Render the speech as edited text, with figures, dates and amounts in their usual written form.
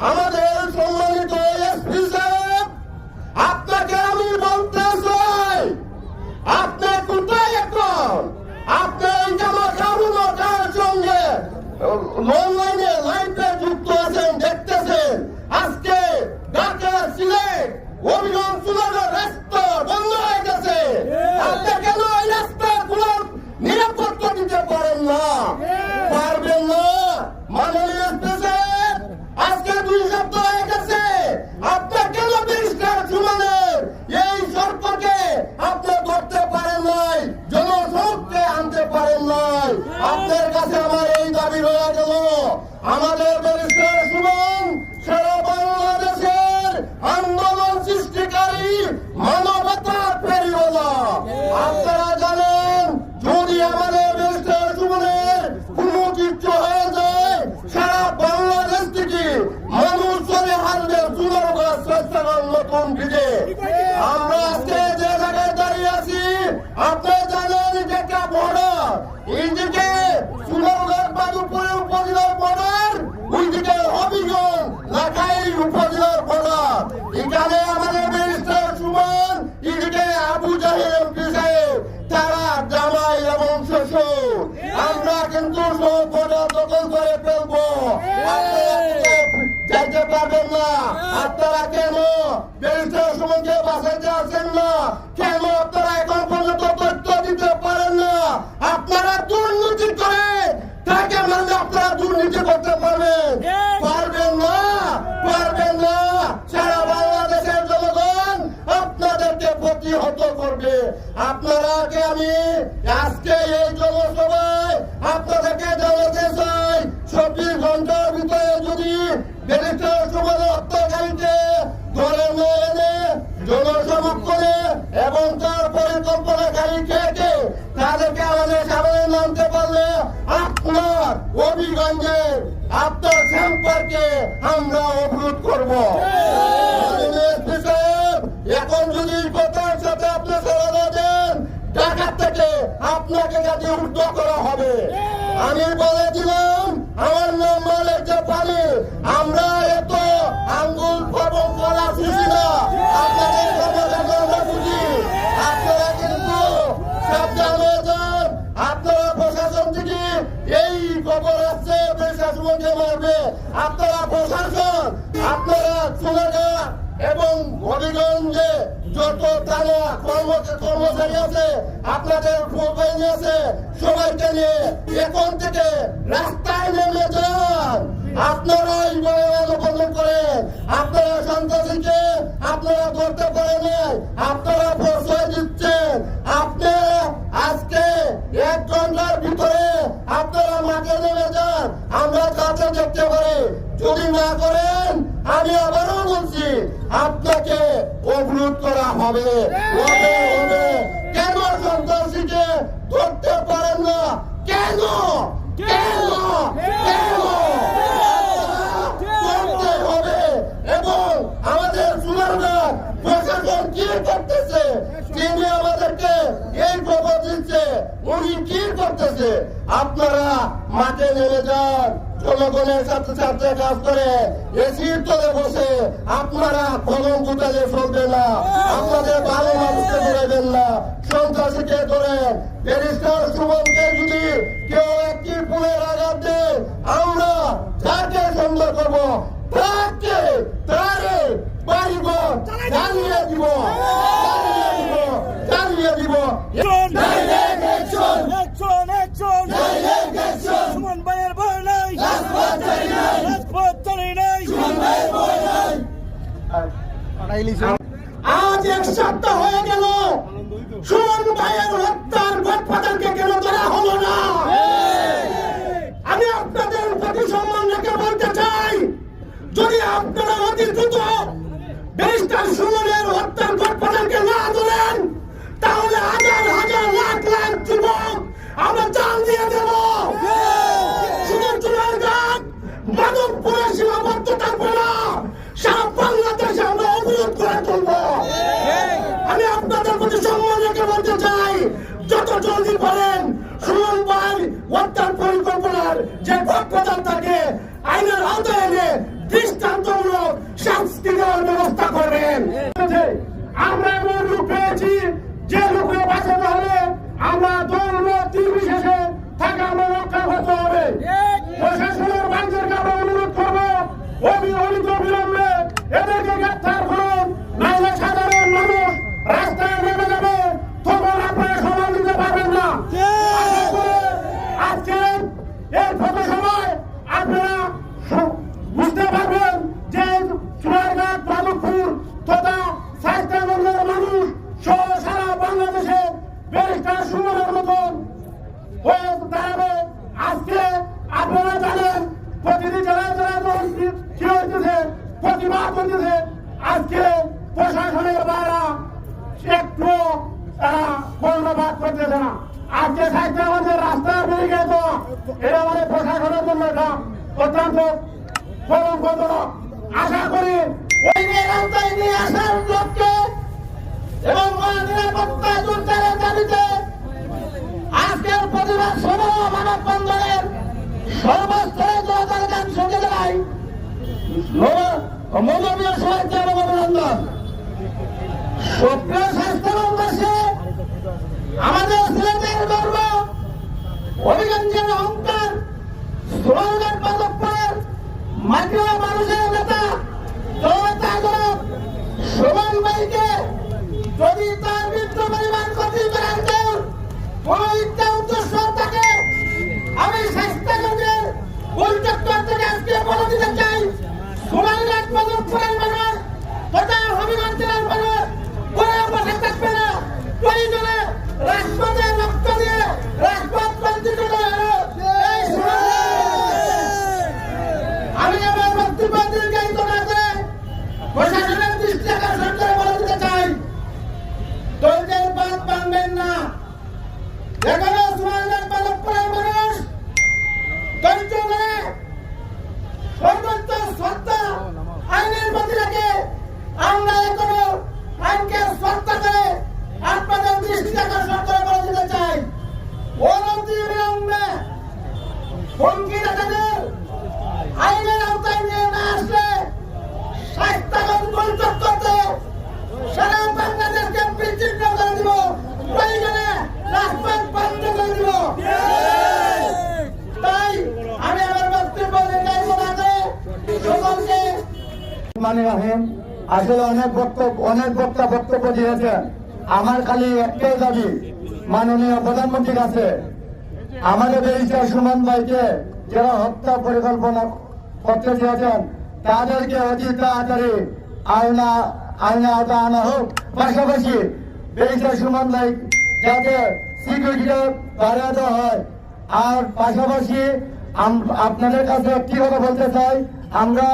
আমাদের সম্মানিত এসপি সাহেব, আপনাকে আমি বলতে চাই, আপনি কোথায় এখন? আপনি এই জামা কারুনটার সঙ্গে অনলাইনে লাইভে যুক্ত আছেন, দেখতেছেন। আজকে ঢাকা, সিলেট, অভিযান চুলানোর রাস্তা বন্ধ হয়ে গেছে। আপনি কেন এই রাস্তাগুলোর নিরাপত্তা দিতে পারেন না? পারবেন না? মাননীয় এসপি সাহেব, আজকে 2 সপ্তাহ হয়ে গেছে, আপনি কেন ব্যারিস্টার সুমনের এই সরকারকে আপনি ধরতে পারেন নাই, জনসমক্ষে আনতে পারেন নাই? আপনার কাছে আমার এই দাবি রয়ে গেল, আমাদের ব্যারিস্টার সুমন সারা বাংলাদেশের আন্দোলন সৃষ্টিকারী, মানবতার পেরিওয়ালা। আপনারা জানেন, যদি আমাদের ব্যারিস্টার সুমনের কোনো কিছু হয়ে যায়, সারা বাংলাদেশ থেকে মানুষ চলে হারবে চুনারগাঁ স্বেচ্ছাসেবক নতুন ব্রিজে। আমরা আজকে যে জায়গায় দাঁড়িয়ে আছি, আপনি জানেন এটা একটা বর্ডার। এইদিকে চুনারগাঁ বাদুপুরের উপজেলার বর্ডার, ওইদিকে হবিগঞ্জ লাখাই উপজেলার বর্ডার। এখানে আমাদের ব্যারিস্টার সুমন, এদিকে আবু জাহেল এমপি সাহেব, তারা জামাই এবং শ্বশুর। আমরা কিন্তু সব বর্ডার দখল করে ফেলবো। যাইতে পারবেন না। আপনারা কেন ব্যারিস্টার সুমনকে বাঁচাইতে আসেন না? কেন আপনারা এখন পর্যন্ত তথ্য দিতে পারেন না? আপনারা দুর্নীতি করে তাকে মানে আপনারা দুর্নীতি করতে পারবেন? পারবেন না, পারবেন না। সারা বাংলাদেশের জনগণ আপনাদেরকে প্রতিহত করবে। আপনারাকে আমি আজকে এই জনসভায় আপনাদেরকে জানাতে চাই, 24 ঘন্টার ভিতরে যদি ব্যারিস্টার সুমনের হত্যাকারীকে ধরে না এনে জনসমক্ষ করে এবং তার পরিকল্পনাকারী কে কে, তাদেরকে আমাদের সামনে নামতে পারলে আপনার অভিগঞ্জে আপনার সম্পর্কে আমরা অবরোধ করব। এখন যদি কথার সাথে আপনি সারা দেন, ঢাকা থেকে আপনাকে কাছে উদ্যোগ করা হবে। আমি বলে দিলাম, আমার নাম মালিক জাপানি। আমরা এত আঙ্গুল ফবন করা খুশি না, আপনাদের সমাধান আমরা বুঝি। আপনারা কিন্তু সাবধানে যান। আপনারা প্রশাসন থেকে এই খবর আসছে প্রশাসনকে মারবে, আপনারা প্রশাসন, আপনারা চুনারগাঁ এবং হবিগঞ্জে যত থানা কর্মচারী আছে, আপনাদের প্রোফাইল আছে, সবাইকে নিয়ে এখন থেকে রাস্তায় নেমে যান। আপনারা এই বলন করেন, আপনারা সন্ত্রাসীকে আপনারা ধরতে পারেন নাই, আপনারা প্রশ্রয় দিচ্ছেন। আপনি আজকে 1 ঘন্টার ভিতরে আপনারা মাঠে নেমে যান, আমরা কাছে দেখতে পারি। যদি না করেন, আমি আবারও বলছি, আপনাকে অবরোধ করা হবে। কেন সন্ত্রাসীকে ধরতে পারেন না? কেন কেন কেন করতে হবে? এবং আমাদের চুনারগাঁ প্রশাসন কি করতেছে? তিনি আমাদেরকে এই খবর দিচ্ছে, উনি কি করতেছে? আপনারা মাঠে নেমে যান, জনগণের সাথে সাথে কাজ করে এসির তলে বসে আপনারা কলম গুটালে চলবে না। আপনাদের ভালো মানুষকে ধরেবেন না, সন্ত্রাসীকে ধরেন। ব্যারিস্টার সুমনকে যদি কেউ একটি ফুলের আঘাত দেয়, আমরা তাকে সুন্দর করবো, তাকে তারে বাড়িঘর জ্বালিয়ে দিব, জ্বালিয়ে দিব, জ্বালিয়ে দিব। সুমন ভাইয়ের ভয় নাই, রাজপথ চলে নাই। আজ 1 সপ্তাহ হয়ে গেল, সুমন ভাইয়ের হত্যার গডফাদারকে কেন ধরা হলো না? আমি আপনাদের প্রতি সম্মান রেখে বলতে চাই, যদি আপনারা অতি দ্রুত ব্যারিস্টার সুমনের হত্যার গডফাদারকে না ধরেন, তাহলে হাজার হাজার লাখ লাখ যুবক আমরা জান দিয়ে দেব। শুধু চুনারগাঁ মাধবপুরে সীমাবদ্ধ থাকবে না, সারা বাংলাদেশে আমরা অবরোধ করে তুলব। আমি আপনাদের প্রতি সম্মান রেখে বলতে চাই, যত জলদি পারেন সুমন ভাই হত্যার পরিকল্পনার যে গডফাদার থাকে আইনের আওতায় এনে দৃষ্টান্ত পারেন। আমরা এমন লোক পেয়েছি যে লোকে বাঁচাতে হলে আমরা দল মত নির্বিশেষে তাকে আমরা রক্ষা করতে হবে। প্রশাসনের বাইরেকে আমরা অনুরোধ করবো অবিলম্বিত বিলম্বে এদেরকে গ্রেপ্তার করুন, নাহলে সাধারণ মানুষ রাস্তায় নেমে যাবে, তখন আপনারা সমাল দিতে পারবেন না। আশা করি আজকে এই পথসভায় আপনারা বুঝতে পারবেন যে চুয়ারঘাট, মাধবপুর তথা স্বাস্থ্যগঞ্জের মানুষ সহ সারা বাংলাদেশে ব্যারিস্টার সুমনের মতন হয়ে দাঁড়াবে। আজকে আপনারা জানেন প্রতিটি জেলায় জেলায় কি হইতেছে, প্রতিবাদ হইতেছে। আজকে প্রশাসনের দ্বারা একটু তারা কর্ণপাত করতেছে না। আজকে স্বাস্থ্যগঞ্জের রাস্তার বেরিয়ে তো এটা আমাদের প্রশাসনের জন্য এটা অত্যন্ত কলঙ্কজনক। আশা করি ওই নিরাপত্তায় নিয়ে আসার লক্ষ্যে এবং নিরাপত্তা জোরদারের দাবিতে আজকের প্রতিবাদ সভা মানববন্ধনের সর্বস্তরে জনতার গান সঙ্গে দেয় মনোনীয় সবাইকে আমার অভিনন্দন। সক্রিয় স্বাস্থ্যবাসী আমাদের সিলেটের গর্ব, হবিগঞ্জের অহংকার, সুনামগঞ্জ মাধবপুরের মাটিয়া মানুষের নেতা সুমন ভাইকে যদি তার মৃত্যু পরিমাণ ক্ষতি করার কেউ কোন ইচ্ছা উদ্দেশ্য থাকে, আমি স্বাস্থ্যগঞ্জের উল্টোত্তর থেকে আজকে বলে দিতে চাই, সুনামগঞ্জ মাধবপুরের মানুষ তথা হবিগঞ্জ জেলার মানুষ কোনো বসে থাকবে না। প্রয়োজনে রাজপথে রক্ত দিয়ে রাজপথ বঞ্চিত আমি আমার বক্তব্য দীর্ঘায়িত না করে প্রশাসনের দৃষ্টি আকর্ষণ করে বলে দিতে চাই, দলদের বাদ ভাঙবেন না। এখনো সুনামগঞ্জ মাধবপুরের মানুষ ধৈর্য ধরে সর্বোচ্চ শ্রদ্ধা আইনের প্রতি রাখে। আমরা এখনো আইনকে শ্রদ্ধা করে আপনাদের দৃষ্টি আকর্ষণ করে বলে দিতে চাই, অনতি বিলম্বে হুমকিদাতাদের আইনের আওতায় নিয়ে না আসলে স্বাস্থ্যগঞ্জ বঞ্চিত করতে সারা বাংলাদেশকে বিচ্ছিন্ন করে দিব, প্রয়োজনে রাজপথ বন্ধ করে দিব। তাই আমি আমার বক্তব্য দীর্ঘায়িত না করে সকলকে মানে রাখেন। আসলে অনেক বক্তা বক্তব্য দিয়েছেন। আমার খালি একটাই দাবি মাননীয় প্রধানমন্ত্রীর কাছে, আমাদের ব্যারিস্টার সুমন ভাইকে যারা হত্যা পরিকল্পনা করতে চেয়েছেন তাদেরকে অতি তাড়াতাড়ি আইনে আওতা আনা হোক। পাশাপাশি ব্যারিস্টার সুমন ভাই যাতে সিকিউরিটিটা বাড়ানো দেওয়া হয়। আর পাশাপাশি আপনাদের কাছে একটি কথা বলতে চাই, আমরা